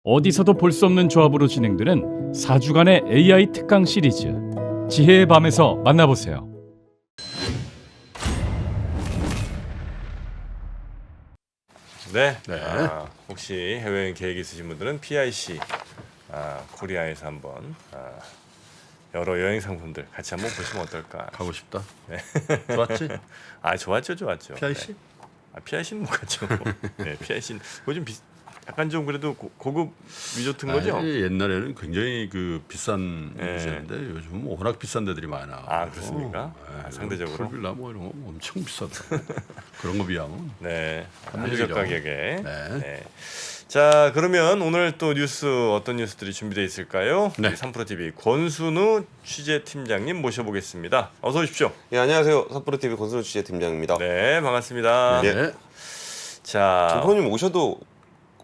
어디서도 볼 수 없는 조합으로 진행되는 4주간의 AI 특강 시리즈 지혜의 밤에서 만나보세요. 네. 네. 혹시 해외여행 계획 있으신 분들은 PIC 코리아에서 한번 여러 여행 상품들 같이 한번 보시면 어떨까? 가고 싶다. 네. 좋았지? 좋았죠. PIC? 네. PIC는 못 갔죠. 네, PIC는 요즘 약간 좀 그래도 고급 리조트인 거죠? 옛날에는 굉장히 그 비싼 네. 곳이었는데 요즘은 뭐 워낙 비싼 데들이 많아. 그렇습니까? 상대적으로? 풀빌라 뭐 이런 거 엄청 비싸다. 그런 거 비하면. 네, 합리적이죠. 합리적 가격에. 네. 네. 자, 그러면 오늘 또 뉴스 어떤 뉴스들이 준비되어 있을까요? 네. 3프로TV 권순우 취재팀장님 모셔보겠습니다. 어서 오십시오. 예, 안녕하세요. 삿포로TV 권순우 취재팀장입니다. 네, 반갑습니다. 네. 자, 정프로님 오셔도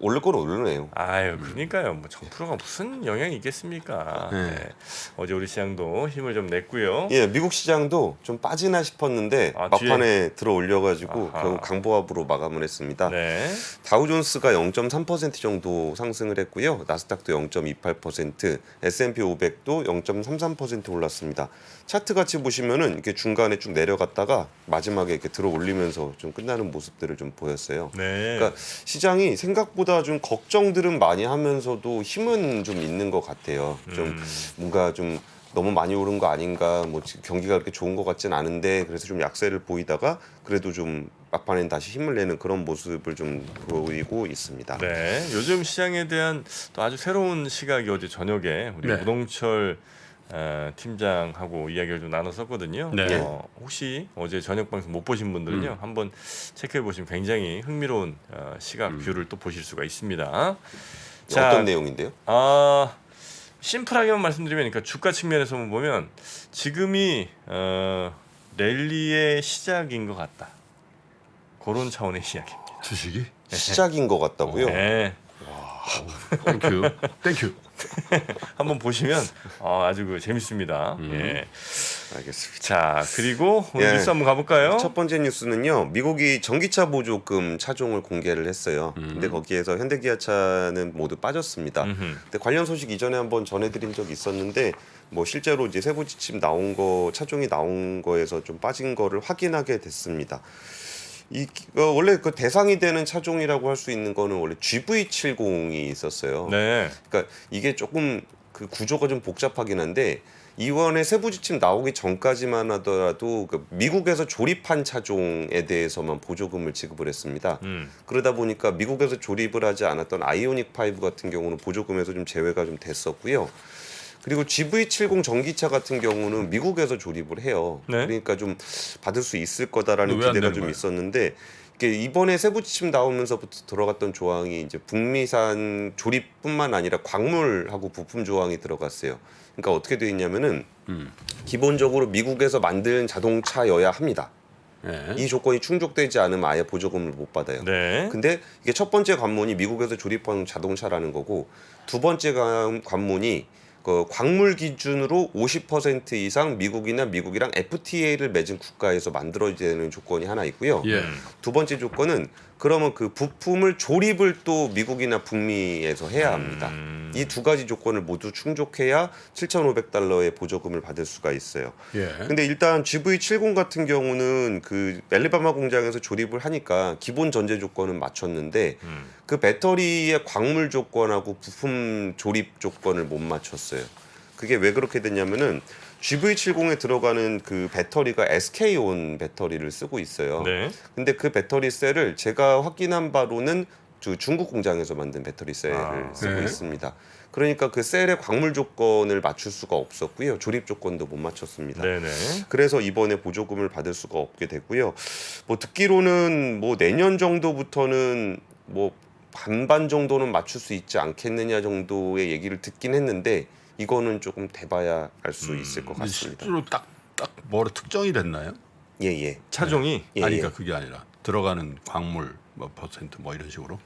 오를 건 오르네요. 그러니까요. 뭐 정프로가 무슨 영향이 있겠습니까? 네. 네. 어제 우리 시장도 힘을 좀 냈고요. 예, 미국 시장도 좀 빠지나 싶었는데 막판에 들어 올려가지고 아하. 결국 강보합으로 마감을 했습니다. 네. 다우존스가 0.3% 정도 상승을 했고요. 나스닥도 0.28%, S&P 500도 0.33% 올랐습니다. 차트 같이 보시면은 이렇게 중간에 쭉 내려갔다가 마지막에 이렇게 들어 올리면서 좀 끝나는 모습들을 좀 보였어요. 네. 그러니까 시장이 생각보다 좀 걱정들은 많이 하면서도 힘은 좀 있는 것 같아요. 좀 뭔가 좀 너무 많이 오른 거 아닌가, 뭐 지금 경기가 그렇게 좋은 것 같진 않은데 그래서 좀 약세를 보이다가 그래도 좀 막판엔 다시 힘을 내는 그런 모습을 좀 보이고 있습니다. 네, 요즘 시장에 대한 또 아주 새로운 시각이 어제 저녁에 우리 네. 우동철 팀장하고 이야기를 좀 나눴었거든요. 네. 혹시 어제 저녁 방송 못 보신 분들은요, 한번 체크해 보시면 굉장히 흥미로운 시각 뷰를 또 보실 수가 있습니다. 자, 어떤 내용인데요? 심플하게만 말씀드리면, 그러니까 주가 측면에서 보면 지금이 랠리의 시작인 것 같다. 그런 차원의 이야기입니다. 주식이? 시작인 것 같다고요? 네. 땡큐. 땡큐. 한번 보시면 아주 재밌습니다. 예. 알겠습니다. 자, 그리고 오늘 예. 뉴스 한번 가볼까요? 첫 번째 뉴스는요. 미국이 전기차 보조금 차종을 공개를 했어요. 근데 거기에서 현대기아차는 모두 빠졌습니다. 근데 관련 소식 이전에 한번 전해드린 적이 있었는데 뭐 실제로 이제 세부 지침 나온 거 차종이 나온 거에서 좀 빠진 거를 확인하게 됐습니다. 원래 그 대상이 되는 차종이라고 할 수 있는 거는 원래 GV70이 있었어요. 네. 그러니까 이게 조금 그 구조가 좀 복잡하긴 한데 이번에 세부 지침 나오기 전까지만 하더라도 그 미국에서 조립한 차종에 대해서만 보조금을 지급을 했습니다. 그러다 보니까 미국에서 조립을 하지 않았던 아이오닉 5 같은 경우는 보조금에서 좀 제외가 좀 됐었고요. 그리고 GV70 전기차 같은 경우는 미국에서 조립을 해요. 네. 그러니까 좀 받을 수 있을 거다라는 왜안 기대가 되는 좀 거예요? 있었는데 이번에 세부 지침 나오면서부터 들어갔던 조항이 이제 북미산 조립뿐만 아니라 광물하고 부품 조항이 들어갔어요. 그러니까 어떻게 돼 있냐면은 기본적으로 미국에서 만든 자동차여야 합니다. 네. 이 조건이 충족되지 않으면 아예 보조금을 못 받아요. 네. 근데 이게 첫 번째 관문이 미국에서 조립한 자동차라는 거고 두 번째 관문이 그 광물 기준으로 50% 이상 미국이랑 FTA를 맺은 국가에서 만들어야 되는 조건이 하나 있고요. 예. 두 번째 조건은 그러면 그 부품을 조립을 또 미국이나 북미에서 해야 합니다. 이 두 가지 조건을 모두 충족해야 7,500달러의 보조금을 받을 수가 있어요. 예. 근데 일단 GV70 같은 경우는 그 엘리바마 공장에서 조립을 하니까 기본 전제 조건은 맞췄는데 그 배터리의 광물 조건하고 부품 조립 조건을 못 맞췄어요. 그게 왜 그렇게 됐냐면은 GV70에 들어가는 그 배터리가 SK온 배터리를 쓰고 있어요. 네. 근데 그 배터리 셀을 제가 확인한 바로는 중국 공장에서 만든 배터리 셀을 쓰고 네. 있습니다. 그러니까 그 셀의 광물 조건을 맞출 수가 없었고요. 조립 조건도 못 맞췄습니다. 네네. 그래서 이번에 보조금을 받을 수가 없게 됐고요. 뭐 듣기로는 뭐 내년 정도부터는 뭐 반반 정도는 맞출 수 있지 않겠느냐 정도의 얘기를 듣긴 했는데 이거는 조금 돼봐야 알 수 있을 것 같습니다. 실제로 딱 뭐로 특정이 됐나요? 예예. 차종이 예, 아니 예. 그러니까 그게 아니라 들어가는 광물 뭐 퍼센트 뭐 이런 식으로.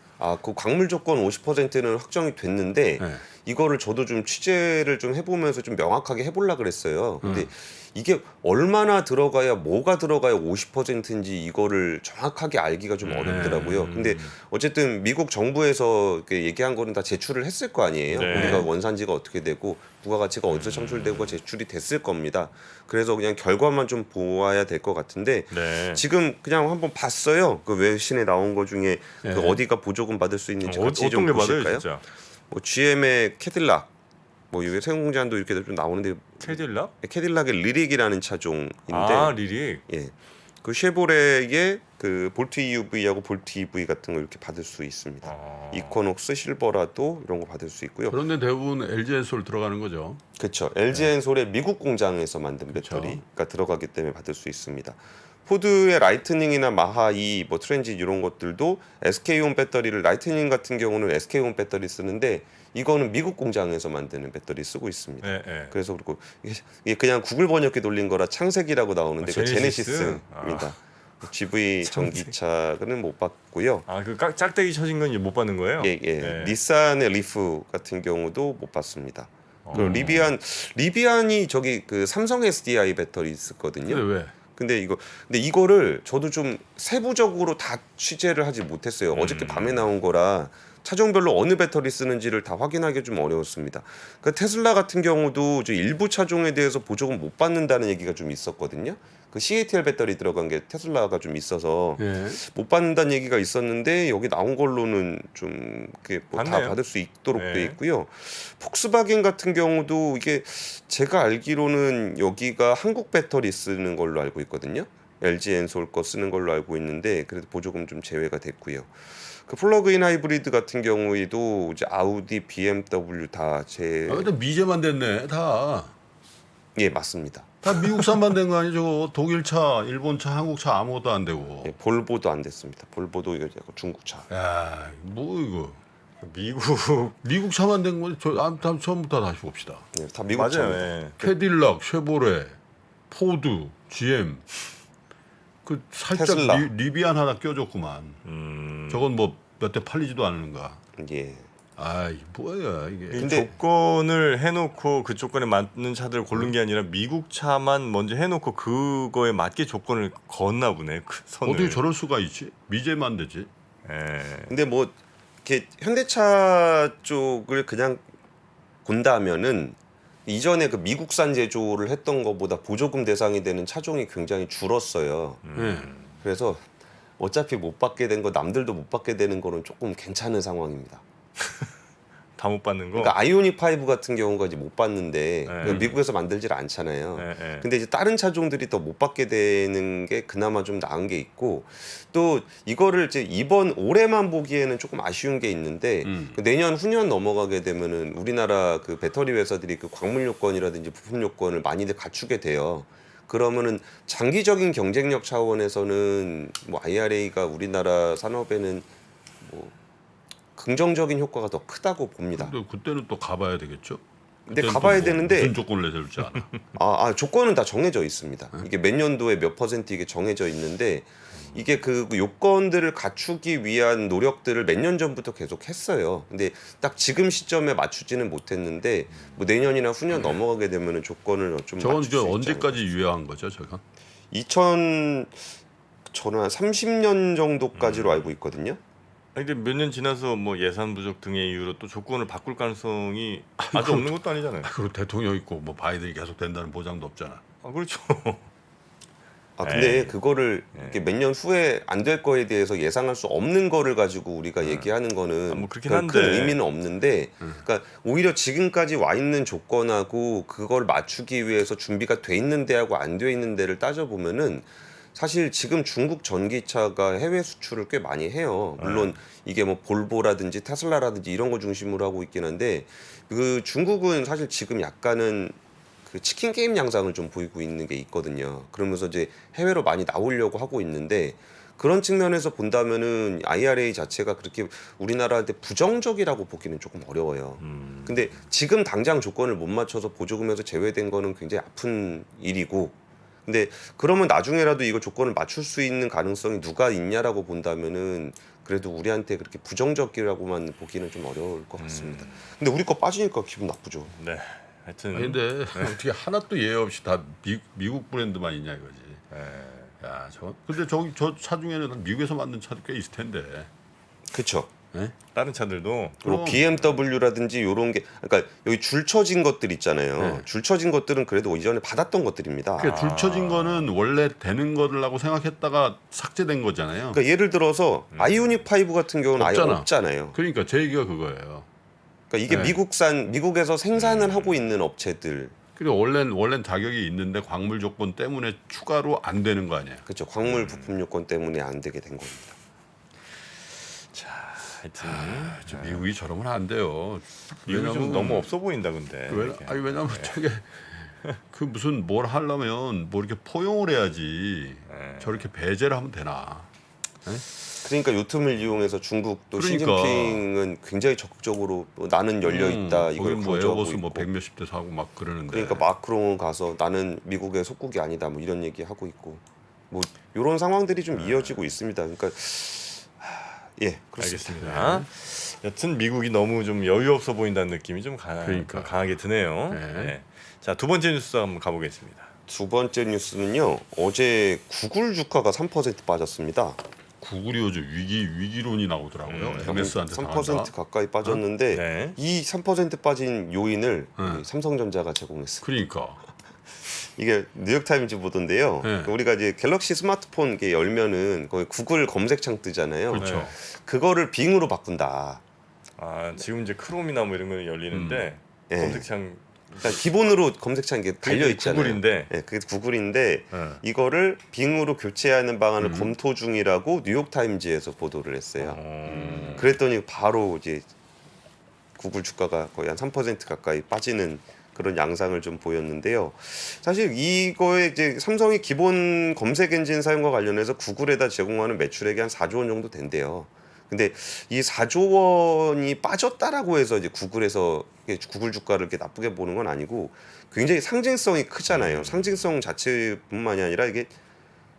그 광물 조건 50%는 확정이 됐는데 네. 이거를 저도 좀 취재를 좀 해보면서 좀 명확하게 해보려 그랬어요. 근데 이게 얼마나 들어가야 뭐가 들어가야 50%인지 이거를 정확하게 알기가 좀 어렵더라고요. 근데 어쨌든 미국 정부에서 이렇게 얘기한 거는 다 제출을 했을 거 아니에요. 네. 우리가 원산지가 어떻게 되고 부가가치가 어디서 창출되고 제출이 됐을 겁니다. 그래서 그냥 결과만 좀 보아야 될 것 같은데 네. 지금 그냥 한번 봤어요. 그 외신에 나온 거 중에 그 어디가 보조금 받을 수 있는지 같이 좀 어떤 게 받아요, 보실까요? 진짜? 뭐 GM의 캐딜락, 뭐 이게 세공공장도 이렇게 좀 나오는데 캐딜락? 캐딜락의 리릭이라는 차종인데, 리릭. 예, 그 쉐보레의 그 볼트 EUV하고 볼트 EV 같은 거 이렇게 받을 수 있습니다. 이코녹스, 실버라도 이런 거 받을 수 있고요. 그런데 대부분 LG엔솔 들어가는 거죠. 그렇죠. LG엔솔의 미국 공장에서 만든 그쵸. 배터리가 들어가기 때문에 받을 수 있습니다. 포드의 라이트닝이나 마하2, 뭐 트랜짓 이런 것들도 SK온 배터리를 라이트닝 같은 경우는 SK온 배터리 쓰는데 이거는 미국 공장에서 만드는 배터리 쓰고 있습니다. 네, 네. 그래서 그리고 이게 그냥 구글 번역기 돌린 거라 창색이라고 나오는데 그 제네시스? 제네시스입니다. GV 전기차는 못 받고요. 그 짝대기 쳐진 건 못 받는 거예요? 예. 네. 니산의 리프 같은 경우도 못 받습니다. 그리고 리비안이 저기 그 삼성 SDI 배터리 있었거든요. 근데 왜? 근데 이거를 저도 좀 세부적으로 다 취재를 하지 못했어요. 어저께 밤에 나온 거라 차종별로 어느 배터리 쓰는지를 다 확인하기 좀 어려웠습니다. 그러니까 테슬라 같은 경우도 저 일부 차종에 대해서 보조금 못 받는다는 얘기가 좀 있었거든요. 그 CATL 배터리 들어간 게 테슬라가 좀 있어서 예. 못 받는다는 얘기가 있었는데 여기 나온 걸로는 좀 그게 뭐 다 받네요. 받을 수 있도록 네. 돼 있고요. 폭스바겐 같은 경우도 이게 제가 알기로는 여기가 한국 배터리 쓰는 걸로 알고 있거든요. LG 엔솔 거 쓰는 걸로 알고 있는데 그래도 보조금 좀 제외가 됐고요. 그 플러그인 하이브리드 같은 경우에도 이제 아우디, BMW 다 근데 미제만 됐네 다. 예, 맞습니다. 다 미국산만 된 거 아니죠? 독일차, 일본차, 한국차 아무것도 안 되고. 예, 볼보도 안 됐습니다. 볼보도 이거 중국차. 야, 뭐 이거 미국 미국차만 된 거지. 다음 처음부터 다시 봅시다. 예, 다 미국 맞아요. 차입니다. 예. 캐딜락, 쉐보레, 포드, GM. 그 살짝 테슬라. 리비안 하나 껴줬구만. 저건 뭐 몇 대 팔리지도 않는가. 예. 아이 뭐야 이게. 이 근데- 조건을 해놓고 그 조건에 맞는 차들을 고른 게 아니라 미국 차만 먼저 해놓고 그거에 맞게 조건을 걷나 보네. 그 선을. 어떻게 저럴 수가 있지? 미제만 되지. 예. 근데 뭐 이렇게 현대차 쪽을 그냥 본다면은 이전에 그 미국산 제조를 했던 것보다 보조금 대상이 되는 차종이 굉장히 줄었어요. 예. 그래서 어차피 못 받게 된 거 남들도 못 받게 되는 거는 조금 괜찮은 상황입니다. 다 못 받는 거. 그러니까 아이오닉 5 같은 경우가 이제 못 받는데 네. 미국에서 만들질 않잖아요. 예. 근데 이제 다른 차종들이 더 못 받게 되는 게 그나마 좀 나은 게 있고 또 이거를 이제 이번 올해만 보기에는 조금 아쉬운 게 있는데 그 내년 후년 넘어가게 되면은 우리나라 그 배터리 회사들이 그 광물 요건이라든지 부품 요건을 많이들 갖추게 돼요. 그러면은 장기적인 경쟁력 차원에서는 뭐 IRA가 우리나라 산업에는 뭐 긍정적인 효과가 더 크다고 봅니다. 근데 그때는 또 가봐야 되겠죠. 근데 그때는 가봐야 또 뭐 되는데 무슨 조건을 내줄지 알아. 조건은 다 정해져 있습니다. 이게 몇 년도에 몇 퍼센트 이게 정해져 있는데 이게 그 요건들을 갖추기 위한 노력들을 몇 년 전부터 계속 했어요. 근데 딱 지금 시점에 맞추지는 못했는데 뭐 내년이나 후년 넘어가게 되면은 조건을 좀 저건 맞출 저 수 있지 언제까지 유효한 거죠, 저건? 저는 한 30년 정도까지로 알고 있거든요. 근데 몇 년 지나서 뭐 예산 부족 등의 이유로 또 조건을 바꿀 가능성이 아주 없는 것도 아니잖아요. 그리고 대통령 있고 뭐 바이든이 계속 된다는 보장도 없잖아. 그렇죠. 근데 에이. 그거를 이렇게 몇 년 후에 안 될 거에 대해서 예상할 수 없는 거를 가지고 우리가 얘기하는 거는 뭐 그렇긴 큰 한데. 의미는 없는데, 그러니까 오히려 지금까지 와 있는 조건하고 그걸 맞추기 위해서 준비가 돼 있는 데하고 안 돼 있는 데를 따져 보면은 사실 지금 중국 전기차가 해외 수출을 꽤 많이 해요. 물론 이게 뭐 볼보라든지 테슬라라든지 이런 거 중심으로 하고 있긴 한데 그 중국은 사실 지금 약간은 그 치킨 게임 양상을 좀 보이고 있는 게 있거든요. 그러면서 이제 해외로 많이 나오려고 하고 있는데 그런 측면에서 본다면은 IRA 자체가 그렇게 우리나라한테 부정적이라고 보기는 조금 어려워요. 근데 지금 당장 조건을 못 맞춰서 보조금에서 제외된 거는 굉장히 아픈 일이고 근데 그러면 나중에라도 이거 조건을 맞출 수 있는 가능성이 누가 있냐라고 본다면은 그래도 우리한테 그렇게 부정적이라고만 보기는 좀 어려울 것 같습니다. 근데 우리 거 빠지니까 기분 나쁘죠. 네. 하여튼 아니, 근데 어떻게 하나 또 예외 없이 다 미국 브랜드만 있냐 이거지. 네. 야, 근데 저 차 중에는 미국에서 만든 차도 꽤 있을 텐데. 그렇죠. 네? 다른 차들도 뭐 그럼. BMW라든지 요런 게 그러니까 여기 줄 쳐진 것들 있잖아요. 네. 줄 쳐진 것들은 그래도 이전에 받았던 것들입니다. 그러니까 줄 쳐진 거는 원래 되는 거라고 생각했다가 삭제된 거잖아요. 그러니까 예를 들어서 아이오닉 5 같은 경우는 아예 없잖아. 없잖아요. 그러니까 제 얘기가 그거예요. 그러니까 이게 네. 미국에서 생산을 하고 있는 업체들, 그리고 원래는 자격이 있는데 광물 조건 때문에 추가로 안 되는 거 아니에요. 그렇죠. 광물 부품 요건 때문에 안 되게 된 겁니다. 하여튼 저 미국이 저러면 안 돼요. 미국이 좀 왜냐면- 너무 없어 보인다 근데. 이렇게. 왜냐면 저게 그 무슨 뭘 하려면 뭐 이렇게 포용을 해야지 네. 저렇게 배제를 하면 되나? 그러니까 요 틈을 이용해서 중국도 그러니까. 시진핑은 굉장히 적극적으로 나는 열려 있다 이걸 거기 뭐 강조하고 에어버스 뭐 있고. 백몇십 대 사고 막 그러는데. 그러니까 마크롱은 가서 나는 미국의 속국이 아니다 뭐 이런 얘기 하고 있고 뭐 이런 상황들이 좀 이어지고 있습니다. 그러니까 예 그렇습니다. 알겠습니다. 여튼 미국이 너무 좀 여유 없어 보인다는 느낌이 좀 그러니까. 강하게 드네요. 네. 네. 자, 두 번째 뉴스 한번 가보겠습니다. 두 번째 뉴스는요. 어제 구글 주가가 3% 빠졌습니다. 구글이 요즘 위기론이 나오더라고요. MS한테 3% 가까이 빠졌는데 네. 이 3% 빠진 요인을 네. 이 삼성전자가 제공했어요. 그러니까 이게 뉴욕타임즈 보던데요. 네. 우리가 이제 갤럭시 스마트폰 이렇게 열면은 거기 구글 검색창 뜨잖아요. 그렇죠. 네. 그거를 빙으로 바꾼다. 아, 지금 이제 크롬이나 뭐 이런 거 열리는데 예. 검색창 그러니까 기본으로 검색창 이게 달려 있잖아요. 구글인데. 예, 그게 구글인데 네. 이거를 빙으로 교체하는 방안을 검토 중이라고 뉴욕타임즈에서 보도를 했어요. 그랬더니 바로 이제 구글 주가가 거의 한 3% 가까이 빠지는 그런 양상을 좀 보였는데요. 사실 이거에 이제 삼성이 기본 검색 엔진 사용과 관련해서 구글에다 제공하는 매출액이 한 4조 원 정도 된대요. 근데 이 4조 원이 빠졌다라고 해서 이제 구글에서 구글 주가를 이렇게 나쁘게 보는 건 아니고 굉장히 상징성이 크잖아요. 상징성 자체뿐만이 아니라 이게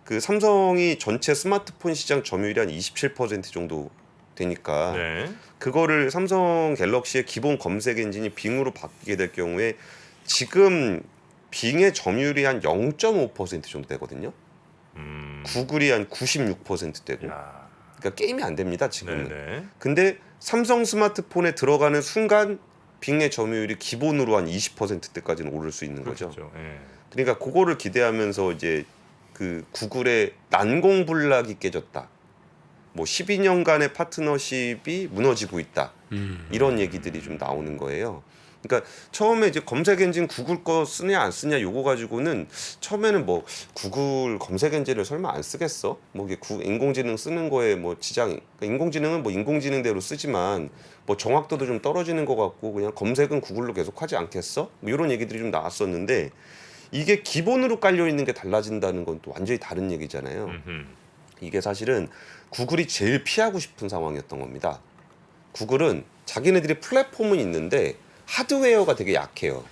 그 삼성이 전체 스마트폰 시장 점유율이 한 27% 정도 되니까 네. 그거를 삼성 갤럭시의 기본 검색 엔진이 빙으로 바뀌게 될 경우에 지금 빙의 점유율이 한 0.5% 정도 되거든요. 구글이 한 96% 되고. 야. 그러니까 게임이 안 됩니다, 지금은. 네네. 근데 삼성 스마트폰에 들어가는 순간 빙의 점유율이 기본으로 한 20%대까지는 오를 수 있는 거죠. 그렇죠. 예. 그러니까 그거를 기대하면서 이제 그 구글의 난공불락이 깨졌다. 뭐 12년간의 파트너십이 무너지고 있다. 이런 얘기들이 좀 나오는 거예요. 그러니까 처음에 이제 검색 엔진 구글 거 쓰냐 안 쓰냐 요거 가지고는 처음에는 뭐 구글 검색 엔진을 설마 안 쓰겠어? 뭐 이게 인공지능 쓰는 거에 뭐 지장, 그러니까 인공지능은 뭐 인공지능대로 쓰지만 뭐 정확도도 좀 떨어지는 것 같고 그냥 검색은 구글로 계속 하지 않겠어? 뭐 이런 얘기들이 좀 나왔었는데 이게 기본으로 깔려 있는 게 달라진다는 건 또 완전히 다른 얘기잖아요. 음흠. 이게 사실은 구글이 제일 피하고 싶은 상황이었던 겁니다. 구글은 자기네들이 플랫폼은 있는데 하드웨어가 되게 약해요.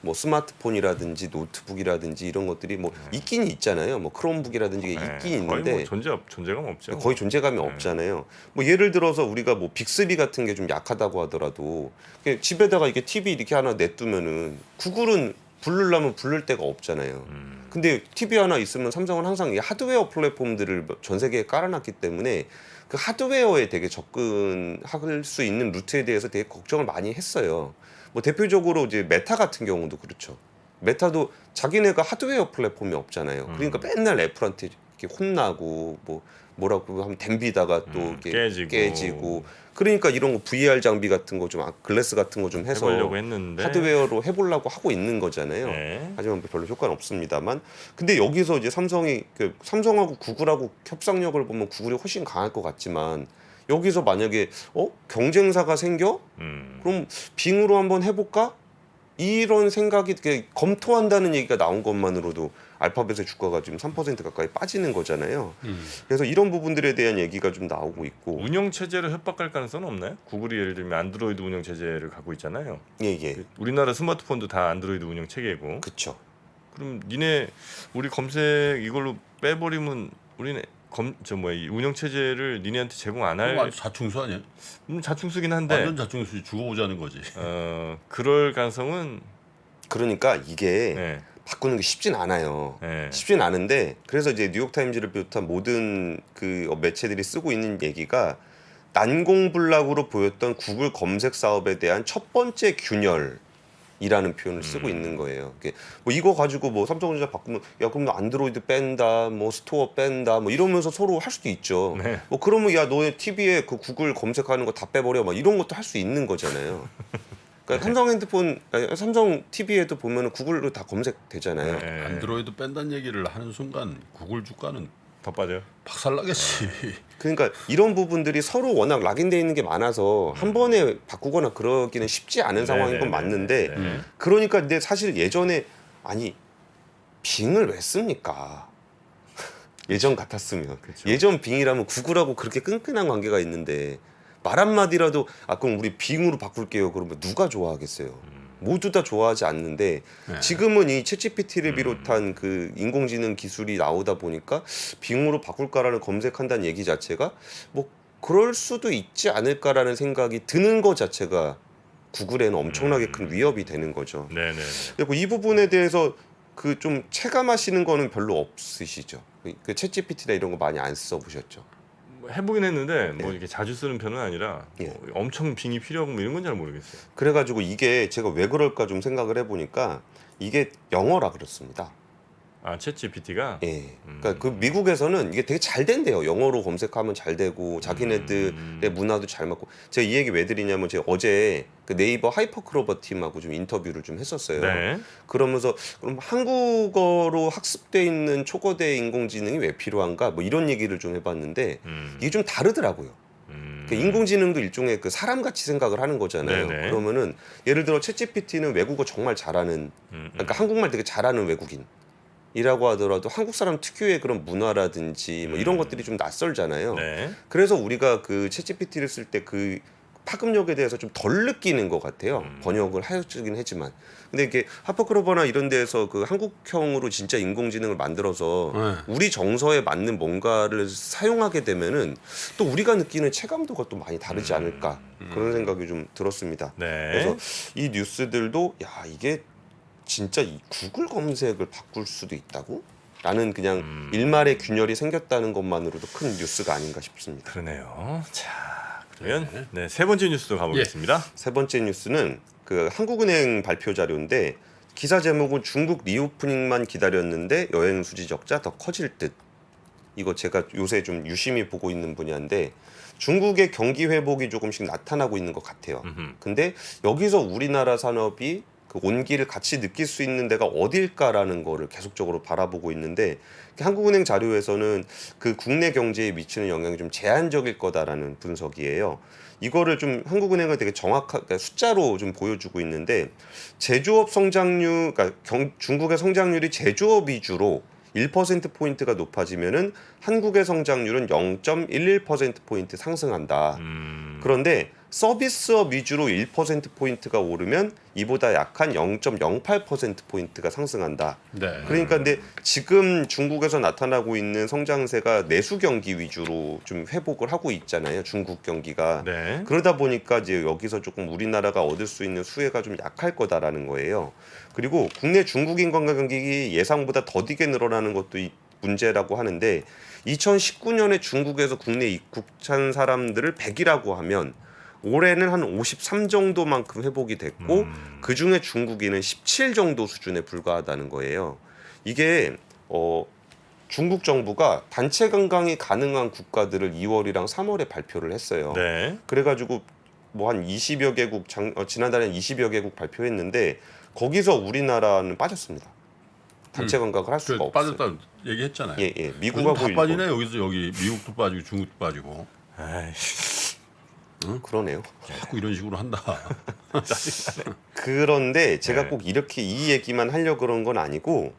뭐 스마트폰이라든지 노트북이라든지 이런 것들이 뭐 있긴 있잖아요. 뭐 크롬북이라든지 이게 있긴 거의 있는데 뭐 존재감 없죠. 거의 존재감이 없잖아요. 뭐 예를 들어서 우리가 뭐 빅스비 같은 게 좀 약하다고 하더라도 집에다가 이게 TV 이렇게 하나 냅두면은 구글은 부르려면 부를 데가 없잖아요. 근데 TV 하나 있으면 삼성은 항상 이 하드웨어 플랫폼들을 전 세계에 깔아놨기 때문에 그 하드웨어에 되게 접근할 수 있는 루트에 대해서 되게 걱정을 많이 했어요. 뭐 대표적으로 이제 메타 같은 경우도 그렇죠. 메타도 자기네가 하드웨어 플랫폼이 없잖아요. 그러니까 맨날 애플한테 이렇게 혼나고 뭐라고 하면 댐비다가 또 이렇게 깨지고. 그러니까 이런 거 VR 장비 같은 거 좀 글래스 같은 거 좀 해서 해보려고 했는데 하드웨어로 해보려고 하고 있는 거잖아요. 네. 하지만 별로 효과는 없습니다만. 근데 여기서 이제 삼성이 삼성하고 구글하고 협상력을 보면 구글이 훨씬 강할 것 같지만 여기서 만약에 경쟁사가 생겨? 그럼 빙으로 한번 해볼까? 이런 생각이 검토한다는 얘기가 나온 것만으로도 알파벳의 주가가 지금 3% 가까이 빠지는 거잖아요. 그래서 이런 부분들에 대한 얘기가 좀 나오고 있고. 운영 체제로 협박할 가능성은 없나요? 구글이 예를 들면 안드로이드 운영 체제를 갖고 있잖아요. 예. 우리나라 스마트폰도 다 안드로이드 운영 체계고. 그렇죠. 그럼 니네 우리 검색 이걸로 빼버리면 우리는 이 운영 체제를 니네한테 제공 안 할. 완전 자충수 아니야? 자충수긴 한데. 완전 자충수 죽어보자는 거지. 그럴 가능성은. 그러니까 이게 네. 바꾸는 게 쉽진 않아요. 네. 쉽진 않은데 그래서 이제 뉴욕타임즈를 비롯한 모든 그 매체들이 쓰고 있는 얘기가 난공불락으로 보였던 구글 검색 사업에 대한 첫 번째 균열이라는 표현을 쓰고 있는 거예요. 뭐 이거 가지고 뭐 삼성전자 바꾸면 야 그럼 너 안드로이드 뺀다, 뭐 스토어 뺀다, 뭐 이러면서 서로 할 수도 있죠. 네. 뭐 그러면 야 너네 TV에 그 구글 검색하는 거 다 빼버려, 막 이런 것도 할 수 있는 거잖아요. 그러니까 삼성 TV에도 보면 구글로 다 검색되잖아요. 네. 안드로이드 뺀다는 얘기를 하는 순간 구글 주가는 더 빠져요. 박살나겠지. 그러니까 이런 부분들이 서로 워낙 락인돼 있는 게 많아서 한 번에 바꾸거나 그러기는 쉽지 않은 상황인 건 맞는데 그러니까 근데 사실 예전에 아니 빙을 왜 씁니까? 예전 같았으면 그쵸. 예전 빙이라면 구글하고 그렇게 끈끈한 관계가 있는데 말 한마디라도 그럼 우리 빙으로 바꿀게요 그러면 누가 좋아하겠어요? 모두 다 좋아하지 않는데 지금은 이 챗GPT를 비롯한 그 인공지능 기술이 나오다 보니까 빙으로 바꿀까라는 검색한다는 얘기 자체가 뭐 그럴 수도 있지 않을까라는 생각이 드는 것 자체가 구글에는 엄청나게 큰 위협이 되는 거죠. 네네. 그리고 이 부분에 대해서 그 좀 체감하시는 거는 별로 없으시죠? 그 챗GPT나 이런 거 많이 안 써보셨죠? 해보긴 했는데 뭐 이렇게 자주 쓰는 편은 아니라 예. 뭐 엄청 빙이 필요하고 뭐 이런 건 잘 모르겠어요. 그래가지고 이게 제가 왜 그럴까 좀 생각을 해보니까 이게 영어라 그렇습니다. 챗 GPT가. 예. 그러니까 그 미국에서는 이게 되게 잘 된대요. 영어로 검색하면 잘 되고 자기네들의 문화도 잘 맞고. 제가 이 얘기 왜 드리냐면 제가 어제 그 네이버 하이퍼크로버 팀하고 좀 인터뷰를 좀 했었어요. 네. 그러면서 그럼 한국어로 학습돼 있는 초거대 인공지능이 왜 필요한가? 뭐 이런 얘기를 좀 해봤는데 이게 좀 다르더라고요. 그 인공지능도 일종의 그 사람같이 생각을 하는 거잖아요. 네네. 그러면은 예를 들어 챗GPT는 외국어 정말 잘하는, 그러니까 한국말 되게 잘하는 외국인이라고 하더라도 한국 사람 특유의 그런 문화라든지 뭐 이런 것들이 좀 낯설잖아요. 네. 그래서 우리가 그 챗GPT를 쓸 때 그 파급력에 대해서 좀 덜 느끼는 것 같아요. 번역을 하여주긴 했지만. 근데 이게 하퍼크로버나 이런 데에서 그 한국형으로 진짜 인공지능을 만들어서 우리 정서에 맞는 뭔가를 사용하게 되면은 또 우리가 느끼는 체감도가 또 많이 다르지 않을까 그런 생각이 좀 들었습니다. 네. 그래서 이 뉴스들도 야 이게 진짜 이 구글 검색을 바꿀 수도 있다고? 라는 그냥 일말의 균열이 생겼다는 것만으로도 큰 뉴스가 아닌가 싶습니다. 그러네요. 자, 그러면 세 번째 뉴스도 가보겠습니다. 세 번째 뉴스는 그 한국은행 발표 자료인데 기사 제목은 중국 리오프닝만 기다렸는데 여행 수지 적자 더 커질 듯. 이거 제가 요새 좀 유심히 보고 있는 분야인데 중국의 경기 회복이 조금씩 나타나고 있는 것 같아요. 근데 여기서 우리나라 산업이 그 온기를 같이 느낄 수 있는 데가 어딜까라는 거를 계속적으로 바라보고 있는데 한국은행 자료에서는 그 국내 경제에 미치는 영향이 좀 제한적일 거다라는 분석이에요. 이거를 좀 한국은행은 되게 정확하게 숫자로 좀 보여주고 있는데 제조업 성장률, 그러니까 중국의 성장률이 제조업 위주로 1%포인트가 높아지면은 한국의 성장률은 0.11%포인트 상승한다. 그런데 서비스업 위주로 1%포인트가 오르면 이보다 약한 0.08%포인트가 상승한다. 네. 그러니까 근데 지금 중국에서 나타나고 있는 성장세가 내수 경기 위주로 좀 회복을 하고 있잖아요. 중국 경기가. 네. 그러다 보니까 이제 여기서 조금 우리나라가 얻을 수 있는 수혜가 좀 약할 거다라는 거예요. 그리고 국내 중국인 관광객이 예상보다 더디게 늘어나는 것도 문제라고 하는데 2019년에 중국에서 국내 입국한 사람들을 100이라고 하면 올해는 한 53 정도만큼 회복이 됐고 그 중에 중국인은 17 정도 수준에 불과하다는 거예요. 이게 중국 정부가 단체 관광이 가능한 국가들을 2월이랑 3월에 발표를 했어요. 네. 그래가지고 뭐 한 20여 개국 지난달에 20여 개국 발표했는데 거기서 우리나라는 빠졌습니다. 단체 관광을 할 수가 없어요. 빠졌다 얘기했잖아요. 예. 미국하고 다 일본. 빠지네. 여기서 여기 미국도 빠지고 중국도 빠지고. 아이씨. 그러네요. 자꾸 이런 식으로 한다. 그런데 제가 네. 꼭 이렇게 이 얘기만 하려고 그런 건 아니고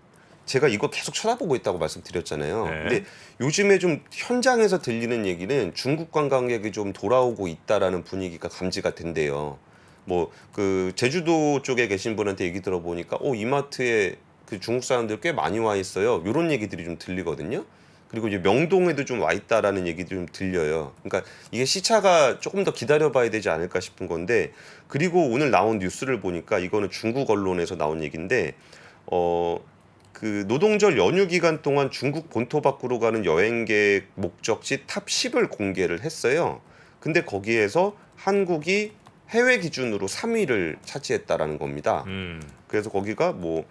제가 이거 계속 쳐다보고 있다고 말씀드렸잖아요. 네. 근데 요즘에 좀 현장에서 들리는 얘기는 중국 관광객이 좀 돌아오고 있다라는 분위기가 감지가 된대요. 뭐 그 제주도 쪽에 계신 분한테 얘기 들어보니까 이마트에 그 중국 사람들 꽤 많이 와 있어요. 이런 얘기들이 좀 들리거든요. 그리고 이제 명동에도 좀 와 있다라는 얘기도 좀 들려요. 그러니까 이게 시차가 조금 더 기다려봐야 되지 않을까 싶은 건데, 그리고 오늘 나온 뉴스를 보니까 이거는 중국 언론에서 나온 얘기인데, 그 노동절 연휴 기간 동안 중국 본토 밖으로 가는 여행객 목적지 탑 10을 공개를 했어요. 근데 거기에서 한국이 해외 기준으로 3위를 차지했다라는 겁니다. 그래서 거기가 뭐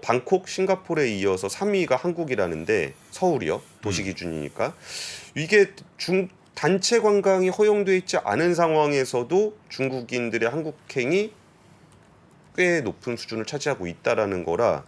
방콕, 싱가포르에 이어서 3위가 한국이라는데, 서울이요. 도시 기준이니까. 이게 단체 관광이 허용돼 있지 않은 상황에서도 중국인들의 한국행이 꽤 높은 수준을 차지하고 있다라는 거라,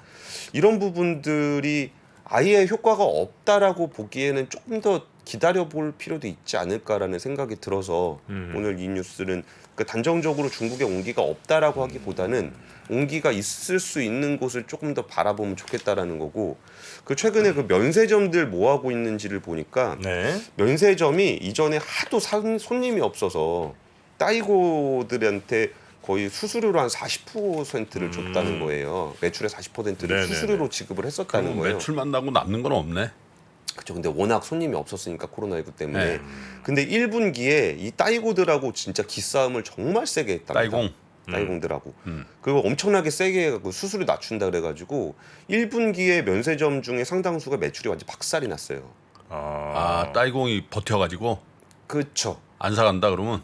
이런 부분들이 아예 효과가 없다라고 보기에는 조금 더 기다려볼 필요도 있지 않을까라는 생각이 들어서 오늘 이 뉴스는 그 단정적으로 중국에 온기가 없다라고 하기보다는 온기가 있을 수 있는 곳을 조금 더 바라보면 좋겠다라는 거고, 그 최근에 그 면세점들 뭐 하고 있는지를 보니까 네. 면세점이 이전에 하도 손님이 없어서 따이고들한테 거의 수수료로 한 40%를 줬다는 거예요. 매출의 40%를 네네네. 수수료로 지급을 했었다는 거예요. 매출만 나고 남는 건 없네. 그렇죠. 근데 워낙 손님이 없었으니까 코로나19 때문에. 근데 1분기에 이 따이고들하고 진짜 기싸움을 정말 세게 했답니다. 따이공들하고. 그리고 엄청나게 세게 해갖고 수수료 낮춘다 그래가지고 1분기에 면세점 중에 상당수가 매출이 완전 박살이 났어요. 따이공이 버텨가지고 그렇죠. 안 사간다 그러면.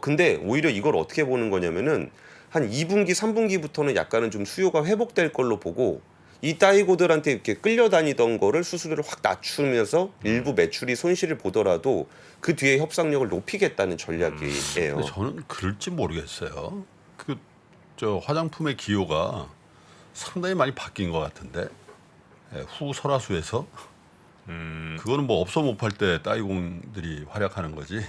근데 오히려 이걸 어떻게 보는 거냐면은 한 2분기, 3분기부터는 약간은 좀 수요가 회복될 걸로 보고, 이 따이고들한테 이렇게 끌려다니던 거를 수수료를 확 낮추면서 일부 매출이 손실을 보더라도 그 뒤에 협상력을 높이겠다는 전략이에요. 근데 저는 그럴지 모르겠어요. 그 저 화장품의 기호가 상당히 많이 바뀐 것 같은데, 후설화수에서 그거는 뭐 없어 못 팔 때 따이공들이 활약하는 거지.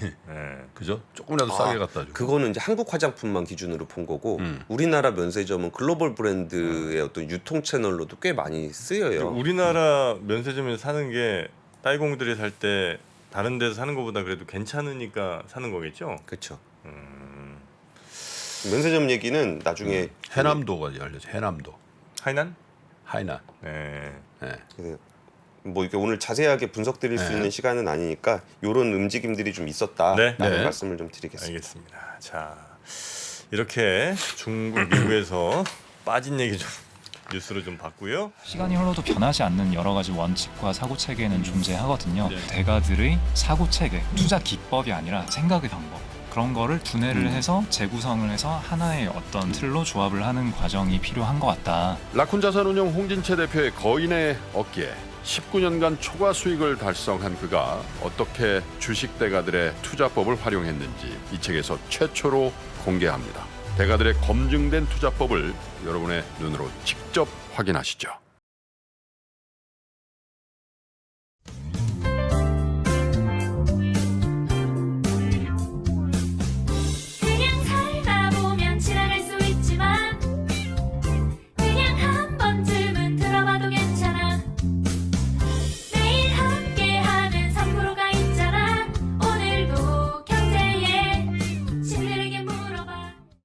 그죠? 조금이라도 싸게 갖다 주고. 그거는 이제 한국 화장품만 기준으로 본 거고, 우리나라 면세점은 글로벌 브랜드의 어떤 유통 채널로도 꽤 많이 쓰여요. 우리나라 면세점에서 사는 게 따이공들이 살 때 다른 데서 사는 것보다 그래도 괜찮으니까 사는 거겠죠? 그렇죠. 면세점 얘기는 나중에 해남도가 열렸죠. 해남도. 하이난? 하이난. 네. 뭐 이렇게 오늘 자세하게 분석드릴 수 있는 시간은 아니니까 이런 움직임들이 좀 있었다라는 말씀을 좀 드리겠습니다. 알겠습니다. 자, 이렇게 중국, 미국에서 빠진 얘기 좀 뉴스로 좀 봤고요. 시간이 흘러도 변하지 않는 여러 가지 원칙과 사고 체계는 존재하거든요. 대가들의 사고 체계, 투자 기법이 아니라 생각의 방법. 그런 거를 분해를 해서 재구성을 해서 하나의 어떤 틀로 조합을 하는 과정이 필요한 것 같다. 라쿤 자산운용 홍진채 대표의 거인의 어깨에 19년간 초과 수익을 달성한 그가 어떻게 주식 대가들의 투자법을 활용했는지 이 책에서 최초로 공개합니다. 대가들의 검증된 투자법을 여러분의 눈으로 직접 확인하시죠.